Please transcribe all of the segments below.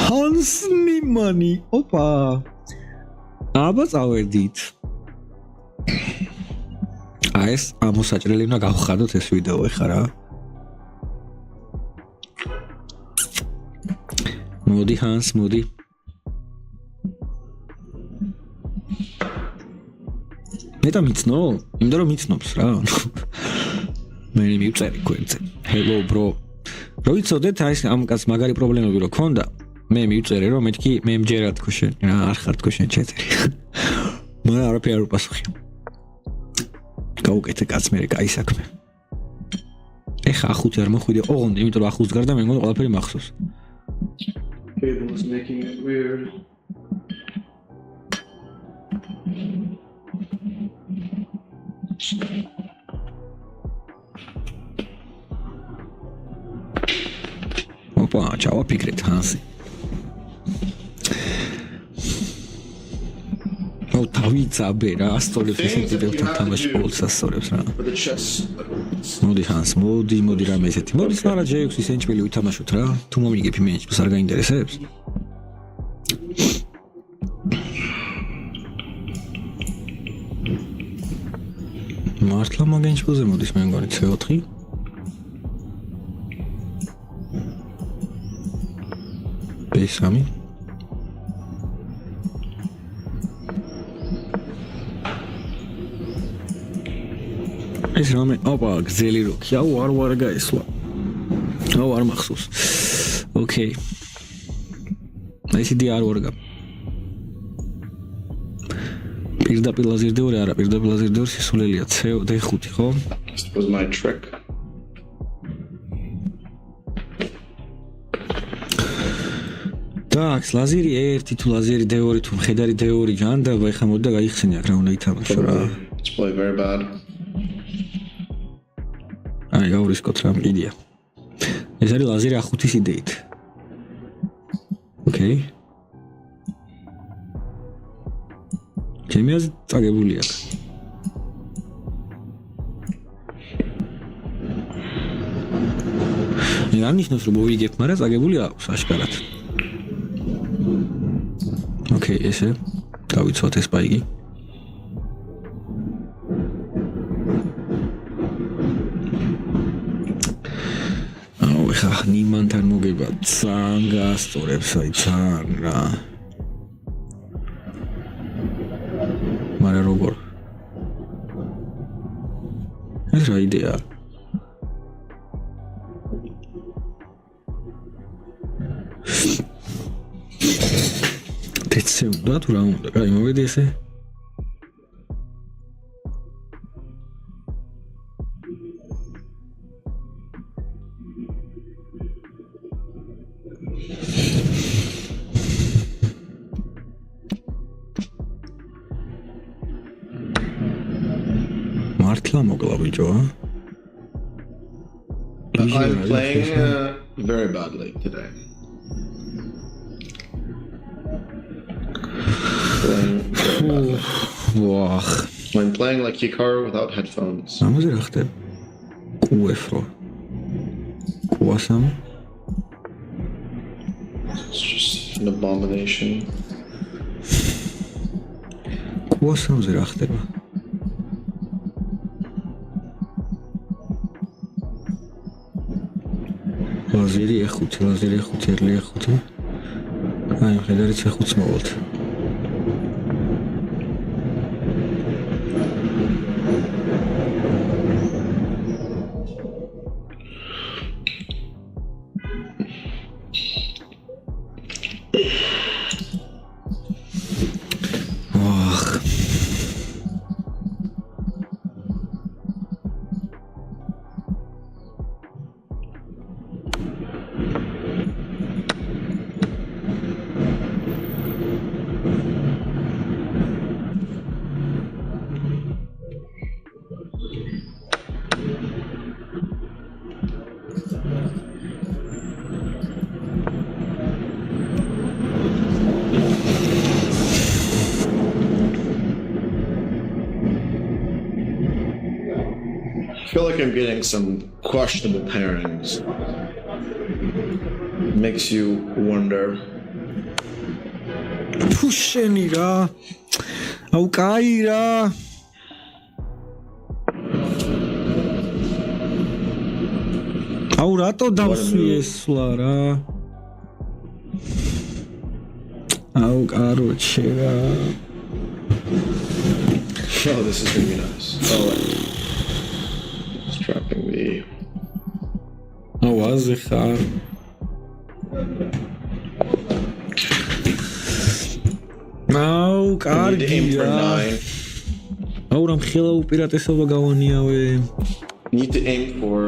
Hans Niemann. Opa. აბა წავედით. ეს ამოსაჭრელი უნდა გავხადოთ ეს ვიდეო ეხლა რა. მოდი Hans, მოდი. მეტა მიცნო? იმიტომ რომ მიცნობს რა. მე მივწერე ქვენზე. Hello bro. რო იცოდეთ ამ კაც მაგარი პრობლემები რო ქონდა, მე მივწერე რომ მეთქი მე მჯერა თქო შენ რა არ ხარ თქო შენ ჩეთერი. მაგრამ არაფერი არ უპასუხია. გაუკეთე კაც მე კაი საქმე. ეხა ახუთი არ მოხვიდე ოღონდ, იმიტომ რომ ახუს გარდა მე მგონი ყველაფერი მახსოვს. Cable is making it weird. Opa, ჩავაფიქრეთ Hansi. თავიცაბე რა, ასწორებს ისეთი დელთან თამაში ყოველს ასწორებს რა. მოდი Hans, მოდი რამე ესეთი. მოდი არა J6-ის ენჭმელი ვითამაშოთ რა. თუ მომიგებ იმ ენჭმელს არ გაინტერესებს? მართლა მაგენჭმელზე მოდის მე მგონი C4. B3. ეს რამე, ოპა, გზელი როქი, არ გაესვა. არ მახსოვს. ოკეი. ისიდი არ ვარგა. პირდაპირ ლაზერდეორი არა, პირდაპირ ლაზერდეორი სისულელია D5, ხო? This was my trick. Так, ლაზერი 1 თუ ლაზერი D2 თუ მხედარი D2 ჯანდაბა, ეხლა მოდი და გაიხსენე აქ რა უნდა ითამაშო რა. It's play very bad. აი, გავრისკოთ რა მიდია. ეს არის ლაზერი A5-ის იდეით. ოკეი. ჩემი აზრით წაგებული აქ. მე არ ნიშნავს რომ მოვიგებ, მაგრამ წაგებული აქვს აშკარად. ოკეი, ესე დავიცვათ ეს პაიგი. ეხა ნიმანთან მოგება ძალიან გასწორებს, აი ძალიან რა. მაგრამ როგორ? ეს რა იდეაა? დეცე უნდა თუ რა უნდა? კაი, მოვედი ესე. მართლა მოკლა ბიჭო. I'm playing very badly today. Wow. I'm playing like Hikaru without headphones. ამაზე რა ხდება? QF-ro. QASAM. It's just an abomination. QASAM-ზე რა ხდება? ლაზერი E5, ერლი E5. აი, მხედარიც E5 მოვალთ. I feel like I'm getting some questionable pairings. Makes you wonder თუ შენი რა აუ კაი რა აუ რატო დავსვი ესლა რა აუ კაროჩე რა Oh, this is gonna be nice. Oh, wait. It's trapping me. აუ აზე ხარ აუ I need to კარგი aim for რა 9. აუ რამ ხელა უპირატესობა გავანიავე Need to aim for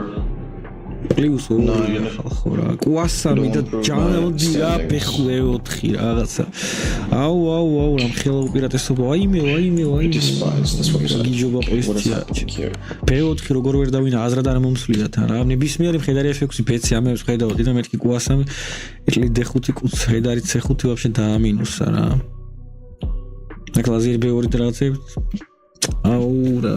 პლუს 2 ხო რა კვასამი და ჯანოდი რა პეხლე 4 რაღაცა აუ რამ ხელა უპირატესობა აიმე despise. That's what you said. გიჯობა What is პოზიცია that here? P4 როგორ ვერ დავინა აზრად არ მომსვლიდა თან რა ნებისმიერი მხედარი F6 PC ამებს ხედავდი და მეთქი კვასამი ეტლი D5 კუც ხედარი C5 вообще დაამინუსა რა აკლაზიერ B2 და რაღაცე აუ რა